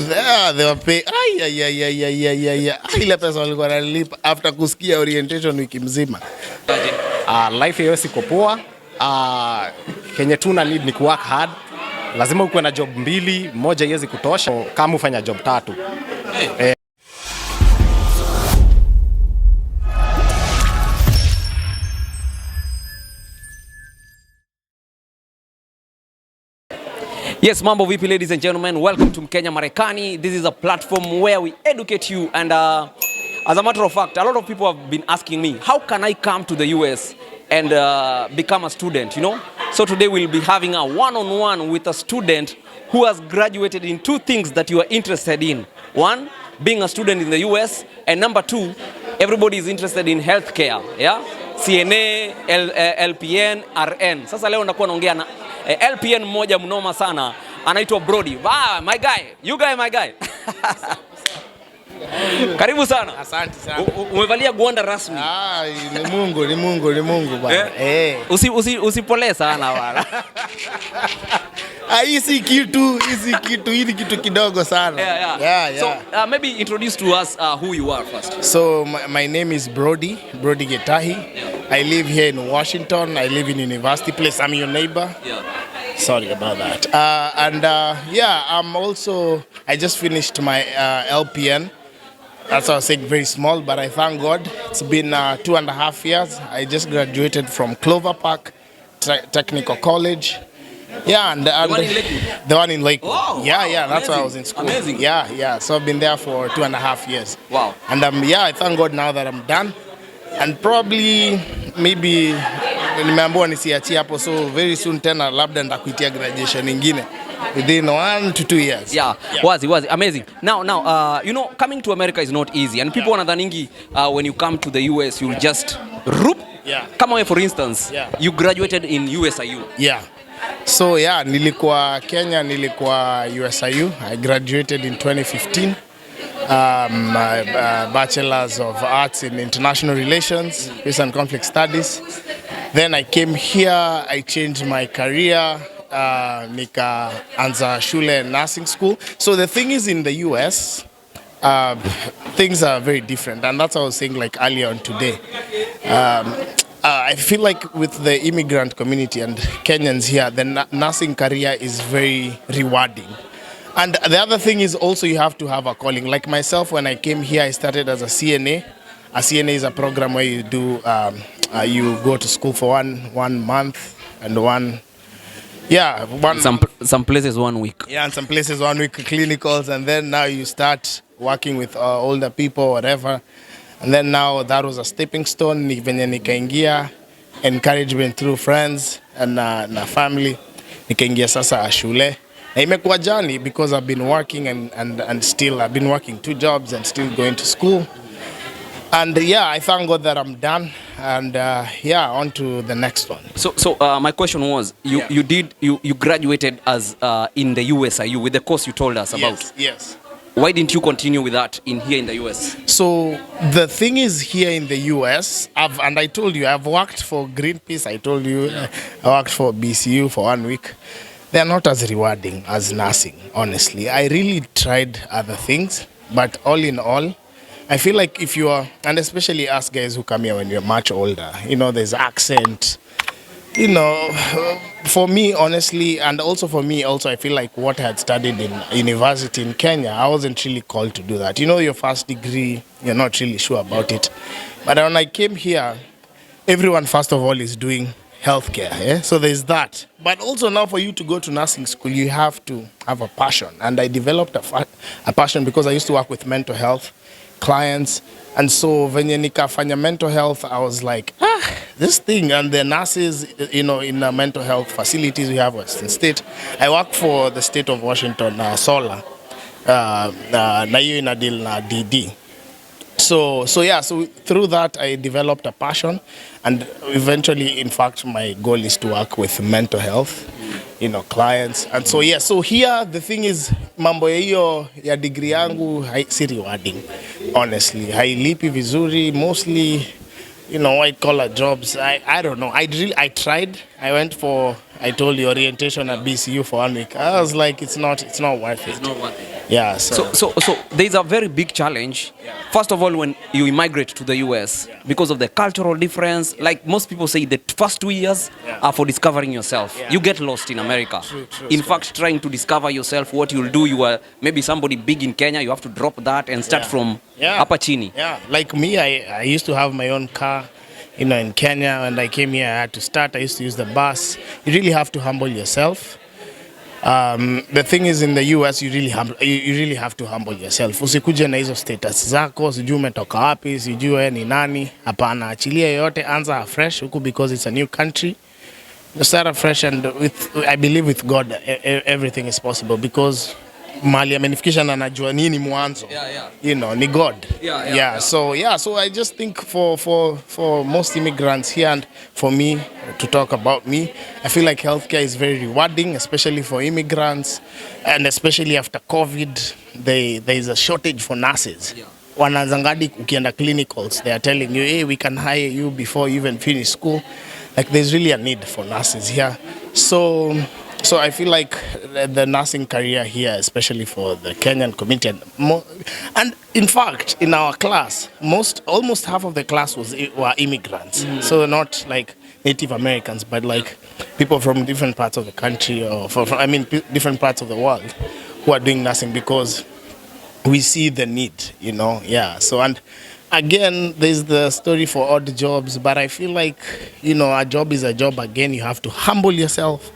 Yeah, they were pay. Ile pesa walikuwa wanalipa after kusikia orientation wiki mzima. Life hiyo siko poa. Kenye tuna need ni work hard. Lazima uwe na job mbili, moja iwezi kutosha kama ufanya job tatu. Yes, mambo vipi ladies and gentlemen, welcome to Mkenya Marekani. This is a platform where we educate you and as a matter of fact, a lot of people have been asking me, how can I come to the US and become a student, you know? So today we'll be having a one-on-one with a student who has graduated in two things that you are interested in. One, being a student in the US, and number two, everybody is interested in healthcare, yeah? CNA, LPN, RN. Sasa leo nakuwa naongea na LPN mmoja mnoma sana, anaitwa Brody. My guy, you guy my guy. Karibu sana. Asante sana. Umevalia gwanda rasmi. Ni Mungu bwana. Usipole sana bwana. Hizi kitu hii ni kitu kidogo sana. Yeah. So maybe introduce to us who you are first. So my name is Brody Getahi. I live here in Washington. I live in University Place. I'm your neighbor. Yeah. Sorry about that. I'm also, I just finished my LPN. That's why I was saying very small, but I thank God. It's been 2.5 years. I just graduated from Clover Park Technical College. Yeah, and the one in Lakewood? The one in Lakewood. Oh, yeah, that's amazing. why I was in school. Amazing. Yeah. So I've been there for 2.5 years. Wow. And I thank God now that I'm done. And probably, maybe, nimeambiwa nisiachie hapo, so very soon tena labda ndakuitia graduation ingine within 1 to 2 years. Yeah. Wazi, amazing. Now, you know, coming to America is not easy, and people wanadhaningi when you come to the US, you'll just roop. Yeah. Come away, for instance, you graduated in USIU. Yeah. So nilikuwa Kenya, nilikuwa USIU. I graduated in 2015. My Bachelor's of Arts in International Relations, Peace and Conflict Studies. Then I came here, I changed my career, nikaanza shule nursing school. So the thing is, in the US, things are very different, and that's what I was saying like earlier on today. I feel like with the immigrant community and Kenyans here, the nursing career is very rewarding. And the other thing is also you have to have a calling. Like myself, when I came here, I started as a CNA. A CNA is a program where you do, you go to school for one month and some places 1 week. Yeah, and some places 1 week clinicals, and then now you start working with older people, whatever. And then now that was a stepping stone. Venye nikaingia, encouragement through friends and na family. Nikaingia sasa shule. Imekuwa journey because I've been working and still I've been working 2 jobs and still going to school. And I thank God that I'm done, and on to the next one. So my question was, you graduated as in the USIU with the course you told us about. Yes. Why didn't you continue with that here in the US? So the thing is, here in the US, I told you, I've worked for Greenpeace. I told you, I worked for BCU for 1 week. They're not as rewarding as nursing, honestly. I really tried other things, but all in all, I feel like if you are, and especially us guys who come here when you're much older, you know, there's accent, you know, for me, honestly, and also for me, I feel like what I had studied in university in Kenya, I wasn't really called to do that. You know, your first degree, you're not really sure about it. But when I came here, everyone, first of all, is doing healthcare, yeah? So there's that. But also now for you to go to nursing school, you have to have a passion. And I developed a passion because I used to work with mental health clients. And so when you nikafanya mental health, I was like, this thing. And the nurses, you know, in the mental health facilities we have Western State. I work for the state of Washington, SOLA. Na hiyo ina deal na DD. So through that I developed a passion, and eventually, in fact, my goal is to work with mental health, you know, clients. And so here the thing is, mambo hiyo ya degree yangu si rewarding, honestly. Hailipi vizuri, mostly, you know, white collar jobs. I don't know. I tried. I went for I told you orientation at BCU for 1 week. I was like, it's not worth it. It's not worth it. Yeah. So there's a very big challenge. Yeah. First of all, when you immigrate to the US, because of the cultural difference, like most people say, the first 2 years are for discovering yourself. Yeah. You get lost in America. True, in fact, trying to discover yourself, what you'll do, you are maybe somebody big in Kenya, you have to drop that and start from upper chini. Yeah, like me, I used to have my own car, in Kenya. When I came here, I had to start. I used to use the bus. You really have to humble yourself. The thing is, in the US, you really have to humble yourself. Usikuje na hizo status zako, sijui umetoka wapi, sijui wewe ni nani. Hapana, achilia yote, anza afresh huku, because it's a new country. You start afresh, and I believe with God, everything is possible, because mali amenifikisha na najua nini mwanzo. Ni God. So I just think for most immigrants here, and for me to talk about me, I feel like healthcare is very rewarding, especially for immigrants, and especially after COVID, there is a shortage for nurses. Wanazangadi ukienda clinicals, they are telling you, hey, we can hire you before you even finish school. Like, there's really a need for nurses here. So I feel like the nursing career here, especially for the Kenyan community, and in fact, in our class, almost half of the class were immigrants. So not like Native Americans, but like people from different parts of the country, or different parts of the world, who are doing nursing because we see the need, So, and again, there's the story for odd jobs, but I feel like, a job is a job. Again, you have to humble yourself.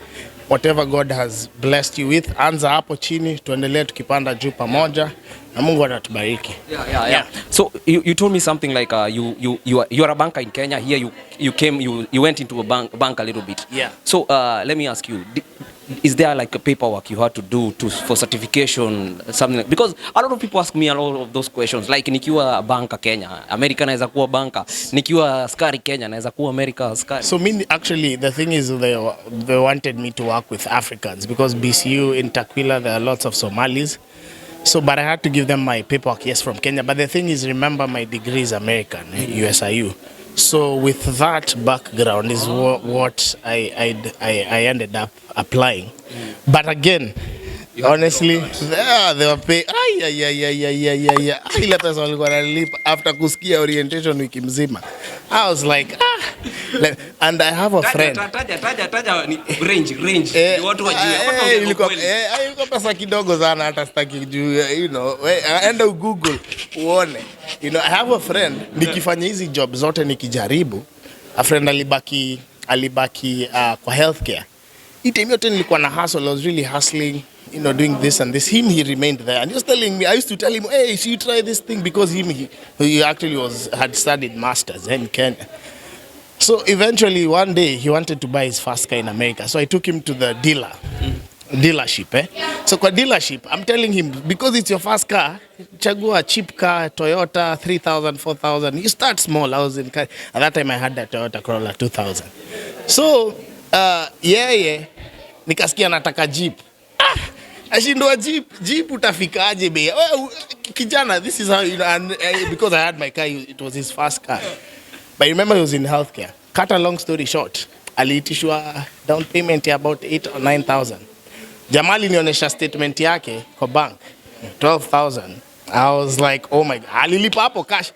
Whatever God has blessed you with, anza hapo chini, tuendelee tukipanda juu pamoja, na Mungu atatubariki. Yeah. So you told me something like you are a banker in Kenya. Here you went into a bank a little bit. Yeah. So let me ask you, is there like a paperwork you had to do for certification, something like, because a lot of people ask me a lot of those questions, like nikiwa banka Kenya, America naweza kuwa banka, nikiwa askari Kenya naweza kuwa America askari. So actually the thing is, they wanted me to work with Africans, because BCU in Takwila there are lots of Somalis. So, but I had to give them my paperwork, yes, from Kenya. But the thing is, remember, my degree is American, USIU. So with that background is what I ended up applying. But again, honestly, they were paying. Ile pesa walikuwa wanalipa after kusikia orientation wiki mzima. I was like, and I have a friend. Taja ni range. Ni watu wajue. Ilikuwa pesa kidogo sana, hata sitaki juu, enda Google uone. I have a friend, nikifanya hizi job zote nikijaribu, a friend alibaki kwa healthcare. Hii time yote nilikuwa na hustle, I was really hustling, doing this and this. He remained there, and he was telling me, I used to tell him, hey, should you try this thing, because he actually had studied masters in Kenya. So eventually one day he wanted to buy his first car in America, so I took him to the dealership. So kwa dealership, I'm telling him, because it's your first car, chagua a cheap car, Toyota 3,000, 4,000. You start small. I was in car. At that time I had that Toyota Corolla 2000. So nikasikia nataka Jeep. Ashindwa Jeep utafikaje be? Kijana, this is how, because I had my car, it was his first car. But remember, he was in healthcare. Cut a long story short, aliitishwa down payment ya about 8,000 or 9,000. Jamali nionyesha statement yake kwa bank, 12,000. I was like, oh my God. Alilipa hapo cash.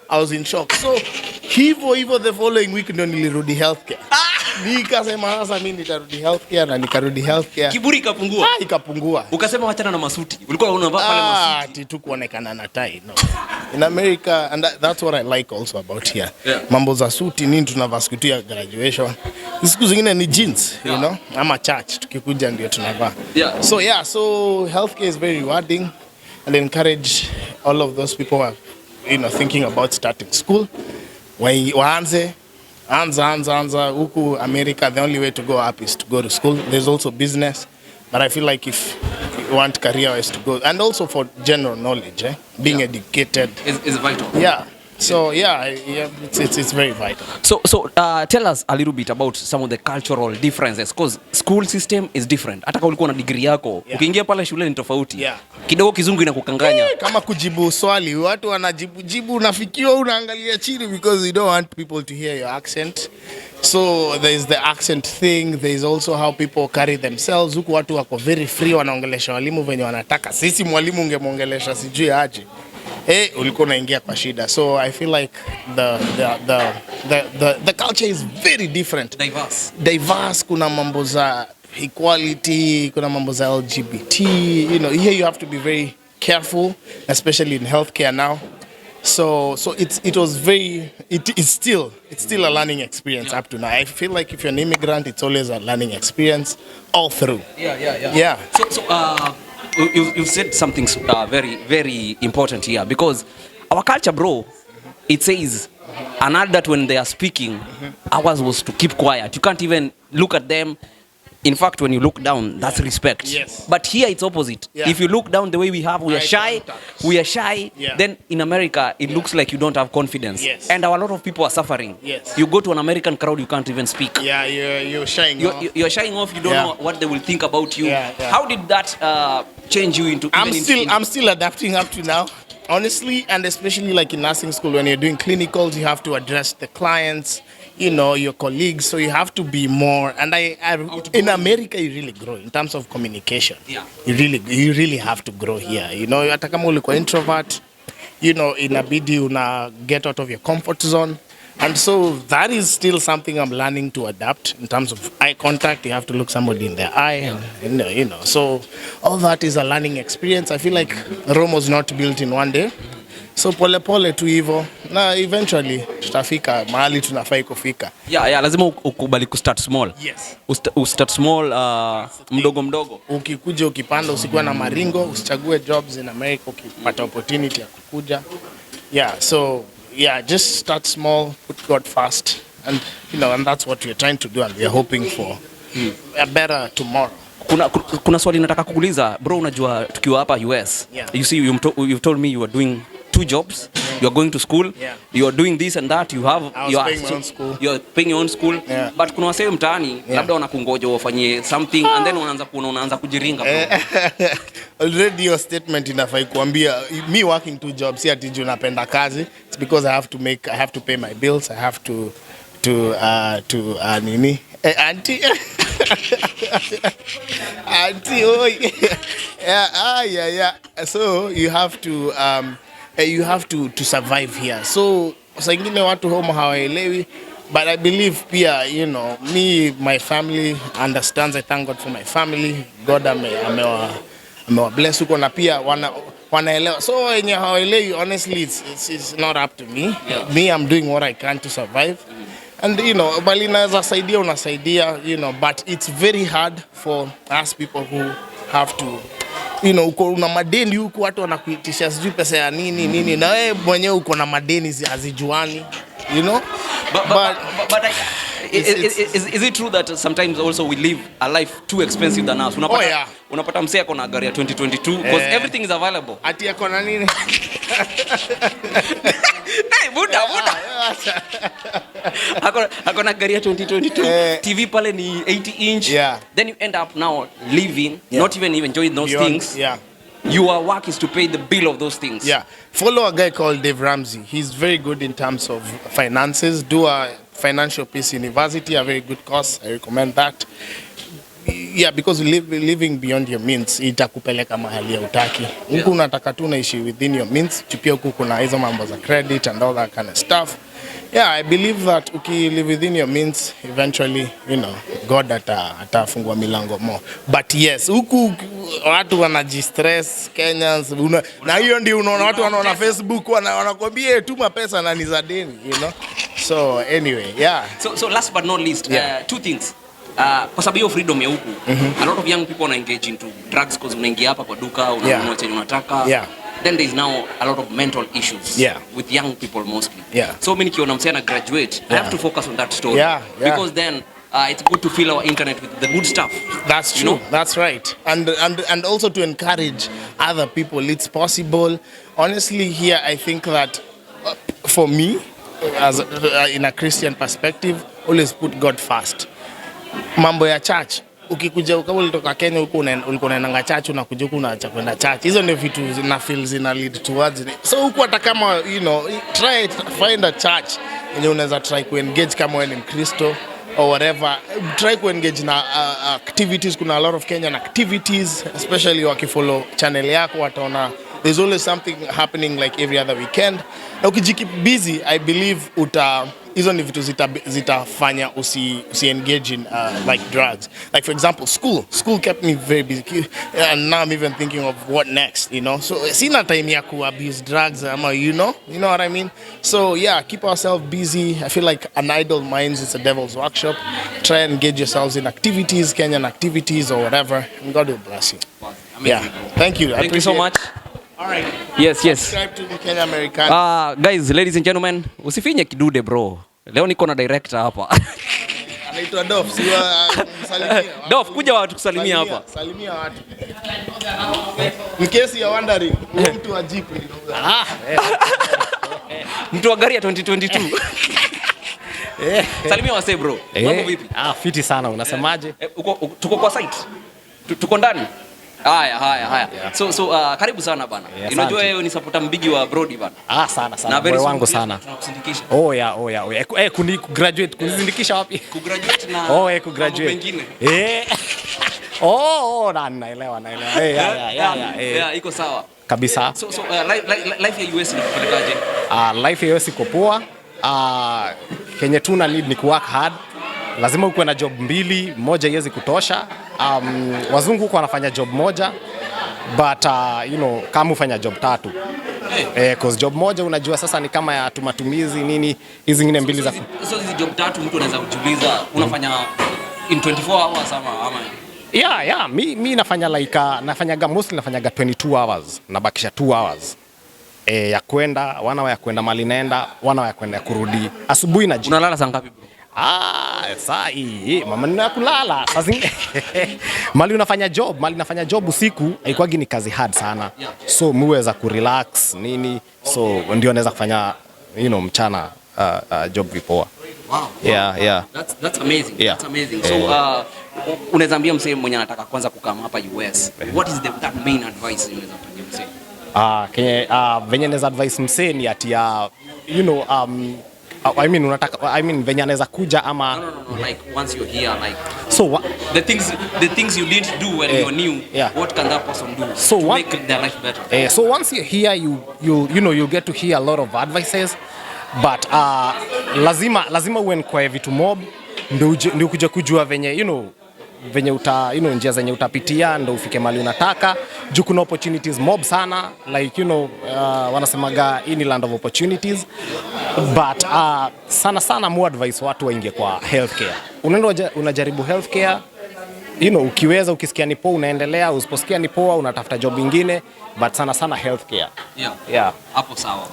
I was in shock. So hivyo the following week ndio nilirudi healthcare. Nikasema sasa mimi nitarudi healthcare, na nikarudi healthcare. Kiburi ikapungua. Ikapungua. Ukasema wachana na masuti. Ulikuwa unavaa pale masuti. Tu kuonekana na tai, no. In America, and that's what I like also about here. Yeah. Mambo za suti nini tunavaa siku ya graduation. Siku zingine ni jeans, ama church tukikuja ndio tunavaa. Yeah. So healthcare is very rewarding, and encourage all of those who are thinking about starting school. Waanze huku America, the only way to go up is to go to school. There's also business, but I feel like if you want career is to go, and also for general knowledge, being educated is vital. Yeah. So yeah, it's very vital. So tell us a little bit about some of the cultural differences, because school system is different. Hata kama ulikuwa na degree yako, ukiingia pale shule ni tofauti. Kidogo kizungu inakukanganya. Kama kujibu swali, watu wanajibu unafikiwa unaangalia chini because you don't want people to hear your accent. So there is the accent thing, there is also how people carry themselves. Huku watu wako very free, wanaongelesha walimu venye wanataka. Sisi mwalimu ungemuongelesha sijui aje. Ulikuwa unaingia kwa shida. So I feel like the culture is very different. Diverse, kuna mambo za equality, kuna mambo za LGBT. You know, here you have to be very careful, especially in healthcare now. So it is still a learning experience up to now. I feel like if you're an immigrant, it's always a learning experience all through. Yeah. So you've said something very, very important here, because our culture, bro, it says an adult when they are speaking, ours was to keep quiet. You can't even look at them. In fact, when you look down, that's respect. Yes. But here it's opposite. If you look down the way we are shy. Yeah. Then in America, it looks like you don't have confidence. Yes. And a lot of people are suffering. Yes. You go to an American crowd, you can't even speak. Yeah, you're shying off. You're shying off. You don't know what they will think about you. Yeah. How did that change you into? I'm still adapting up to now, honestly, and especially like in nursing school, when you're doing clinicals, you have to address the clients, you know, your colleagues, so you have to be more. And in America, you really grow in terms of communication. Yeah. You really have to grow here. You know, hata kama ulikuwa introvert, you know, inabidi una get out of your comfort zone. And so that is still something I'm learning to adapt in terms of eye contact. You have to look somebody in the eye, and you know. So all that is a learning experience. I feel like Rome was not built in one day. So pole pole tu hivyo, na eventually tutafika mahali tunafai kufika. Yeah, lazima ukubali ku start small. Yes. Start small, mdogo. Ukikuja ukipanda usikuwa na maringo, usichague jobs in America ukipata opportunity ya kukuja. Yeah, just start small, put God first, and you know, and that's what we're trying to do, and we're hoping for a better tomorrow. Kuna swali nataka kukuuliza, bro. Unajua tukiwa hapa US, you see, you've told me you are doing 2 jobs. You are going to school. You are doing this and that. You are paying my own school. You are paying your own school. But kuna wasee mtaani labda wanakungoja ufanye something and then unaanza kujiringa, bro. Already your statement inafai kuambia me working 2 jobs si ati napenda kazi. It's because I have to pay my bills. I have to nini auntie oi. Yeah. So you have to survive here. So saingine watu home hawaelewi, but I believe pia, you know, my family understands. I thank God for my family. God amewa bless huko na pia wanaelewa. So wenye hawaelewi, honestly, it's not up to me. Me, I'm doing what I can to survive. And you know, bali naweza saidia unasaidia, you know, but it's very hard for us people who have to, you know, uko una madeni huku watu wanakuitisha sijui pesa ya nini na wewe mwenyewe uko na madeni hazijuani, you know. But is it true that sometimes also we live a life too expensive than us? Unapata msee ako na gari ya 2022 because everything is available. Ati yako na nini? Hey, buda. Ako na gari ya 2022. TV pale ni 80 inch. Then you end up now living, not even enjoying those things. Your work is to pay the bill of those things. Follow a guy called 𝐉𝐴. He's very good in terms of finances. Do a financial peace university, a very good course. I recommend that. Because living beyond your means itakupeleka mahali ya utaki. Huku unataka tu unaishi within your means. Pia huku kuna hizo mambo za credit and all that kind of stuff. I believe that live within your means, eventually, you know, God atafungua milango more. But yes, huku watu wanajistress, Kenyans, na hiyo ndio unaona watu wanaona Facebook wanakwambia tuma pesa na ni za deni, you know. So anyway, So last but not least, 2 things. Kwa sababu hiyo freedom ya huku, a lot of young people are engaged into drugs because unaingia hapa kwa duka, unanunua chenye unataka. Then there is now a lot of mental issues with young people mostly. So many kiona msana graduate, I have to focus on that story. Because then it's good to fill our internet with the good stuff. That's true. You know? That's right. And also to encourage other people. It's possible. Honestly, here I think that for me, as in a Christian perspective, always put God first. Mambo ya church, ukikuja kama ulitoka Kenya huko ulikuwa unaenda church, unakuja huko unaacha kwenda church. Hizo ndio vitu zina feel zina lead towards it. So huko hata kama try find a church yenye unaweza try ku engage kama wewe ni Mkristo or whatever, try to engage na activities. Kuna a lot of Kenyan activities, especially wakifollow channel yako wataona there's always something happening like every other weekend. Na ukijikeep busy, I believe hizo ni vitu zitafanya usi engage in like drugs. Like for example, school kept me very busy, and now I'm even thinking of what next, so sina time ya ku abuse drugs ama you know what I mean. So yeah, keep ourselves busy. I feel like an idle mind is a devil's workshop. Try and engage yourselves in activities, Kenyan activities or whatever, and God will bless you. Yeah, thank you. Thank you so much. All right. Yes. Subscribe to Kenya American. Guys, ladies and gentlemen, usifinye kidude bro. Leo niko na director hapa. Anaitwa Dof, msalimia. Dof, kuja watu kusalimia hapa. Salimia watu. In case you are wondering, huyu mtu wa Jeep. Mtu wa gari ya 2022. Salimia wase bro. Mambo vipi? Fiti sana, unasemaje? Tuko kwa site. Tuko ndani. Haya. So karibu sana bana. Unajua wewe ni supporter mbigi wa Brody bana. Sana. Moyo wangu sana. Tunakusindikisha. Oh yeah. Graduate kunizindikisha wapi? Kugraduate na kugraduate. Wengine. Naelewa. Yeah, iko sawa. Kabisa. So life ya US inakupelekaje? Life ya US iko poa. Kenya tuna need ni work hard. Lazima ukuwe na job mbili, moja iwezi kutosha. Wazungu huko wanafanya job moja, but kama ufanya job tatu. Cause job moja unajua sasa ni kama ya matumizi nini, hizi zingine mbili za so hizi job tatu mtu anaweza kujiuliza unafanya in 24 hours ama Yeah, mi nafanya nafanyaga mostly nafanyaga 22 hours, nabakisha 2 hours. Ya kwenda, 1 hour ya kwenda mali naenda, 1 hour ya kwenda ya kurudi. Asubuhi na jioni. Unalala saa ngapi bro? Saa hii mama nina kulala. Sasa mali nafanya job usiku haikwagi ni kazi hard sana. So muweza kurelax nini. So ndio naweza kufanya mchana job vipoa. Wow. Yeah. That's amazing. Yeah. That's amazing. So unaweza ambia msee mwenye anataka kwanza kukama hapa US. What is that main advice unaweza kupatia msee? Venye naweza advice msee ni ati venye anaweza kuja ama No, like once you're here, like so the things you didn't do when you were new, what can that person do to make their life better? So once you're here, you get to hear a lot of advices, but lazima uenquire vitu mob ndio kuja kujua venye venye njia zenye utapitia ndio ufike mali unataka. Juu kuna opportunities mob sana, like wanasemaga in land of opportunities, but sana more advice watu waingie kwa healthcare. Unaenda unajaribu healthcare, ukiweza, ukisikia ni poa unaendelea, usiposikia ni poa unatafuta job nyingine, but sana healthcare. Yeah. Hapo sawa.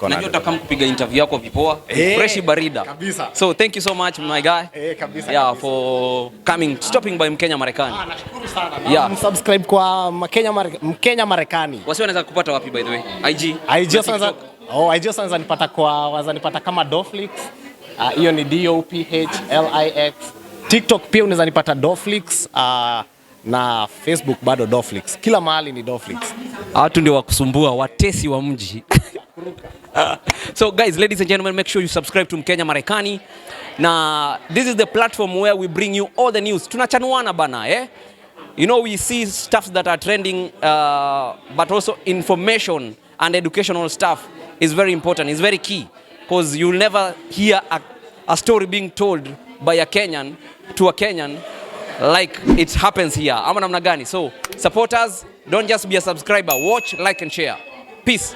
Najua utakam kupiga interview yako vipoa, fresh barida. Kabisa. So thank you so much my guy. Kabisa. Yeah, for stopping by Mkenya Marekani. Nashukuru sana. Subscribe kwa Mkenya Marekani. Wasi wanaweza kupata wapi by the way? IG sasa nipata kama Doflix. Hiyo ni DOPHLIX. TikTok pia unaweza nipata Doflix, na Facebook bado Doflix. Kila mahali ni Doflix. Watu ndio wakusumbua, watesi wa mji. So guys, ladies and gentlemen, make sure you subscribe to Mkenya Marekani. Now, this is the platform where we bring you all the news. Tunachanuana bana, we see stuff that are trending, but also information and educational stuff is very important. It's very key, because you'll never hear a story being told by a Kenyan to a Kenyan like it happens here. Ama namna gani? So support us, don't just be a subscriber, watch, like and share. Peace.